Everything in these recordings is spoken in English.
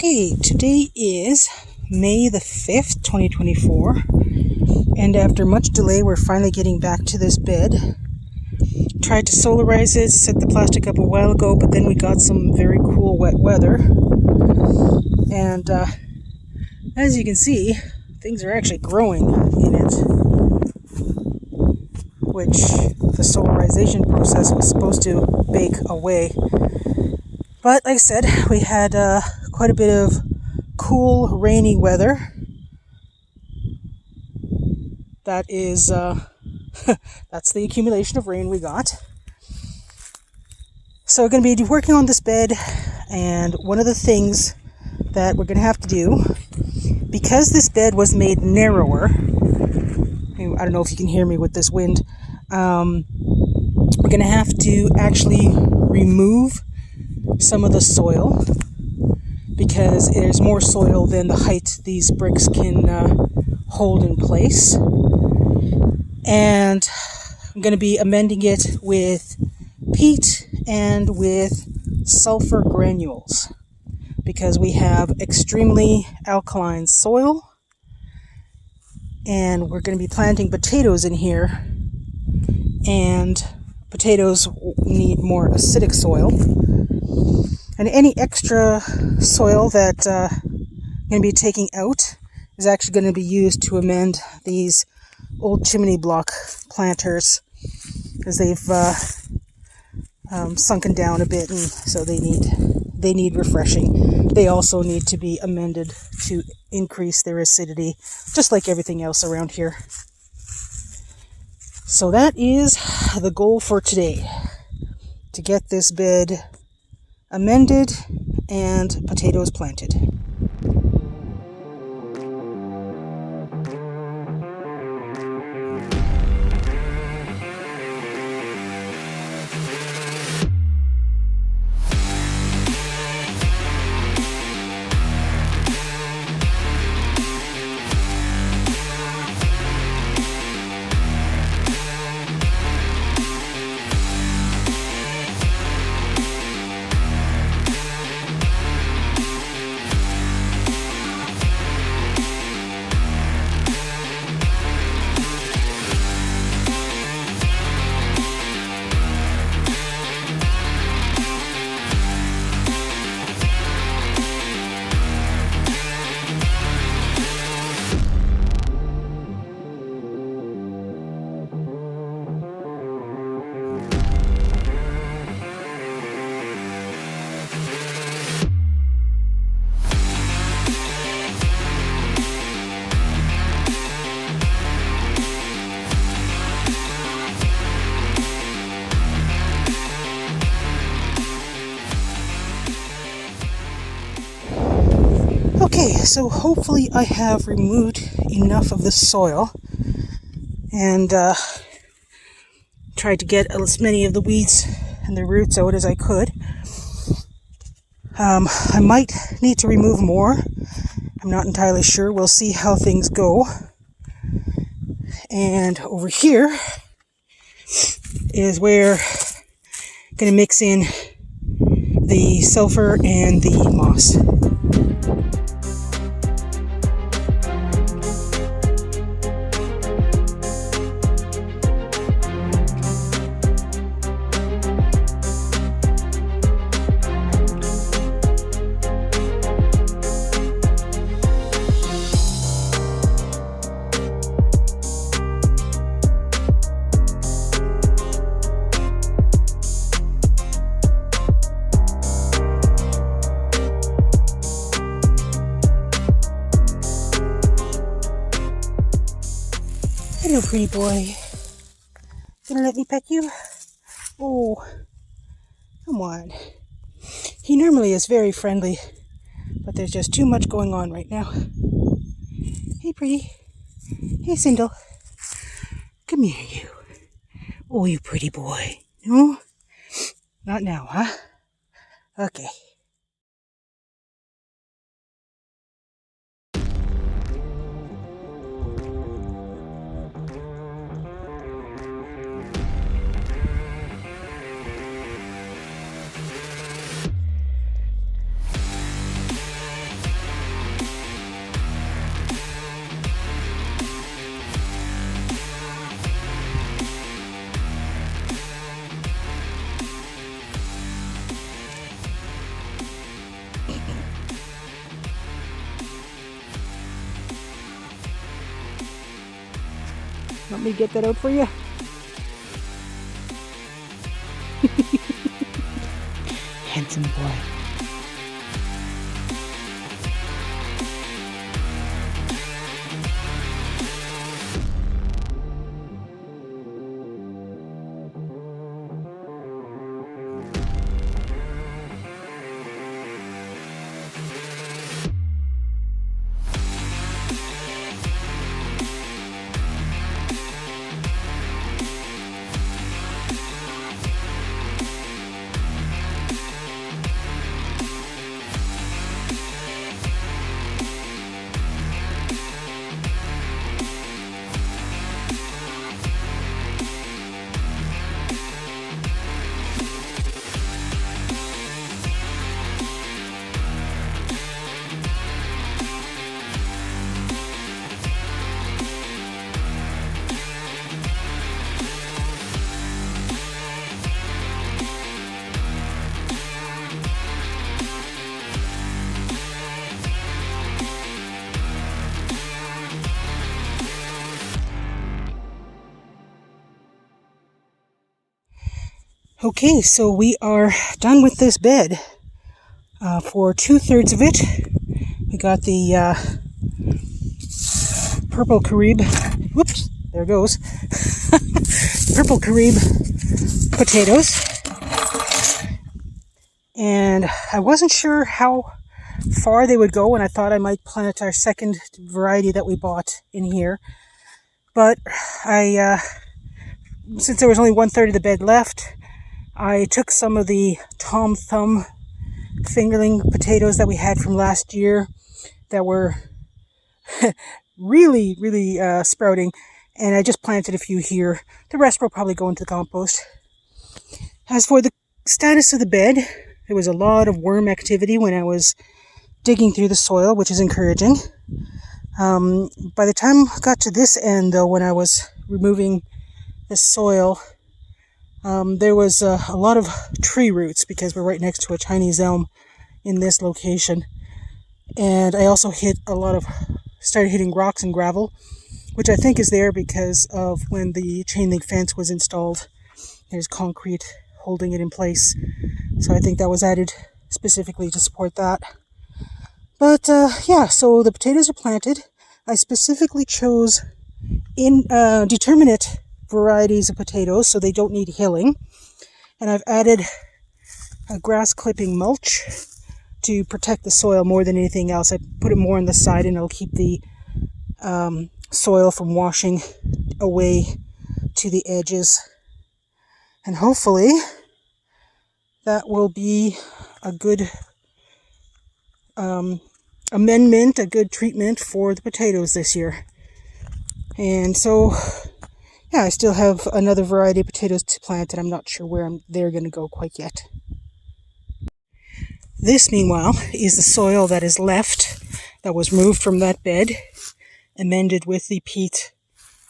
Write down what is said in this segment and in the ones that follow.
Okay, today is May the 5th, 2024, and after much delay, we're finally getting back to this bed. Tried to solarize it, set the plastic up a while ago, but then we got some very cool wet weather. And as you can see, things are actually growing in it, which the solarization process was supposed to bake away. But like I said, we had quite a bit of cool, rainy weather. That is, that's the accumulation of rain we got. So we're going to be working on this bed, and one of the things that we're going to have to do, because this bed was made narrower, I don't know if you can hear me with this wind, we're going to have to actually remove some of the soil, because there's more soil than the height these bricks can hold in place. And I'm going to be amending it with peat and with sulfur granules, because we have extremely alkaline soil, and we're going to be planting potatoes in here, and potatoes need more acidic soil. And any extra soil that I'm going to be taking out is actually going to be used to amend these old chimney block planters, because they've sunken down a bit, and so they need refreshing. They also need to be amended to increase their acidity, just like everything else around here. So that is the goal for today, to get this bed amended and potatoes planted. Okay, so hopefully I have removed enough of the soil and tried to get as many of the weeds and the roots out as I could. I might need to remove more. I'm not entirely sure. We'll see how things go. And over here is where I'm going to mix in the sulfur and the moss. Hello, pretty boy. Gonna let me pet you? Oh, come on. He normally is very friendly, but there's just too much going on right now. Hey, pretty. Hey, Sindel. Come here, you. Oh, you pretty boy. No? Not now, huh? Okay. me get that out for you? Handsome boy. Okay, so we are done with this bed. For 2/3 of it, we got the purple Carib. Whoops, there it goes. Purple Carib potatoes. And I wasn't sure how far they would go, and I thought I might plant our second variety that we bought in here. But since there was only 1/3 of the bed left, I took some of the Tom Thumb fingerling potatoes that we had from last year that were really sprouting, and I just planted a few here. The rest will probably go into the compost. As for the status of the bed, there was a lot of worm activity when I was digging through the soil, which is encouraging. By the time I got to this end, though, when I was removing the soil, there was a lot of tree roots because we're right next to a Chinese elm in this location. And I also started hitting rocks and gravel, which I think is there because of when the chain link fence was installed. There's concrete holding it in place. So I think that was added specifically to support that. But yeah, so the potatoes are planted. I specifically chose determinate varieties of potatoes so they don't need hilling. And I've added a grass clipping mulch to protect the soil more than anything else. I put it more on the side and it'll keep the soil from washing away to the edges. And hopefully that will be a good amendment, a good treatment for the potatoes this year. And so, yeah, I still have another variety of potatoes to plant, and I'm not sure where they're going to go quite yet. This, meanwhile, is the soil that is left, that was removed from that bed, amended with the peat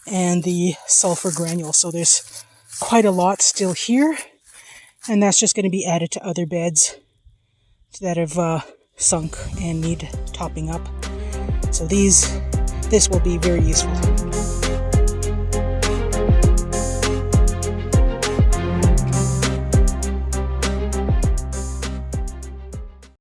and the sulfur granules. So there's quite a lot still here, and that's just going to be added to other beds that have sunk and need topping up. So this will be very useful.